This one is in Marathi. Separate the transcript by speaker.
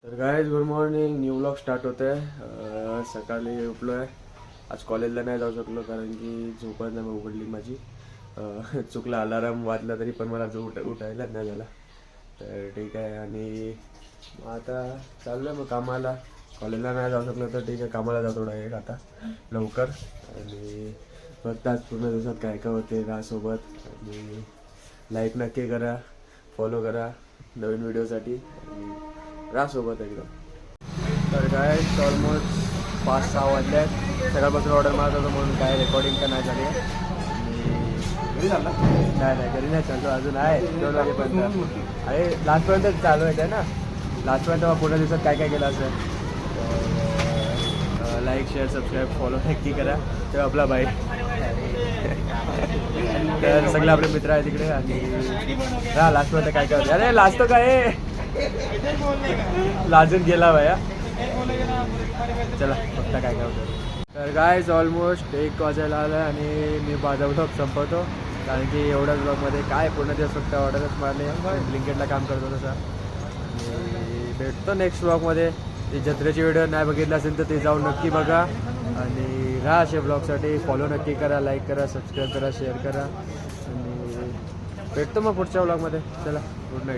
Speaker 1: तर guys good morning. New vlog start होत आहे. सकाळी उठलो आहे. आज कॉलेजला नाही जाऊ शकलो कारण की झोपच नाही उघडली माझी. चुकला अलाराम वाजला तरी पण मला उठायला नाही झाला. तर ठीक आहे. आणि आता चाललो आहे मग कामाला. कॉलेजला नाही जाऊ शकलो तर ठीक आहे, कामाला जातो डायरेक्ट आता लवकर. आणि बघताच पूर्ण दिवसात काय काय होते रासोबत. आणि लाईक नक्की करा, फॉलो करा नवीन व्हिडिओसाठी आणि रासोबत एकदम. तर काय ऑलमोस्ट 5-6 वाजले आहेत. सकाळपासून ऑर्डर मारत होतो म्हणून काय रेकॉर्डिंग तर नाही झाली आहे. घरी चालला नाही घरी नाही चालतो अजून आहे 2 वाजेपर्यंत. अरे लास्टपर्यंत चालू आहे ना, लास्टपर्यंत पूर्ण दिवसात काय काय केलं असेल. लाईक शेअर सबस्क्राईब फॉलो नक्की करा. तेव्हा आपला बाई तर सगळे आपले मित्र आहे तिकडे. आणि हा लास्टपर्यंत काय काय होते. अरे लास्ट काय लाजून गेला बाया. चला फक्त काय काय होतं. तर गायज ऑलमोस्ट 1 वाजायला आलं आणि मी माझा ब्लॉग संपवतो कारण की एवढ्याच ब्लॉगमध्ये काय पूर्ण दिवस फक्त ऑर्डरच मारले. ब्लिंकेटला काम करतो तसा. आणि भेटतो नेक्स्ट ब्लॉगमध्ये. ती जत्रेची व्हिडिओ नाही बघितलं असेल तर ते जाऊन नक्की बघा. आणि राहा असे ब्लॉगसाठी फॉलो नक्की करा, लाईक करा, सबस्क्राईब करा, शेअर करा. आणि भेटतो मग पुढच्या ब्लॉगमध्ये. चला गुड नाईट.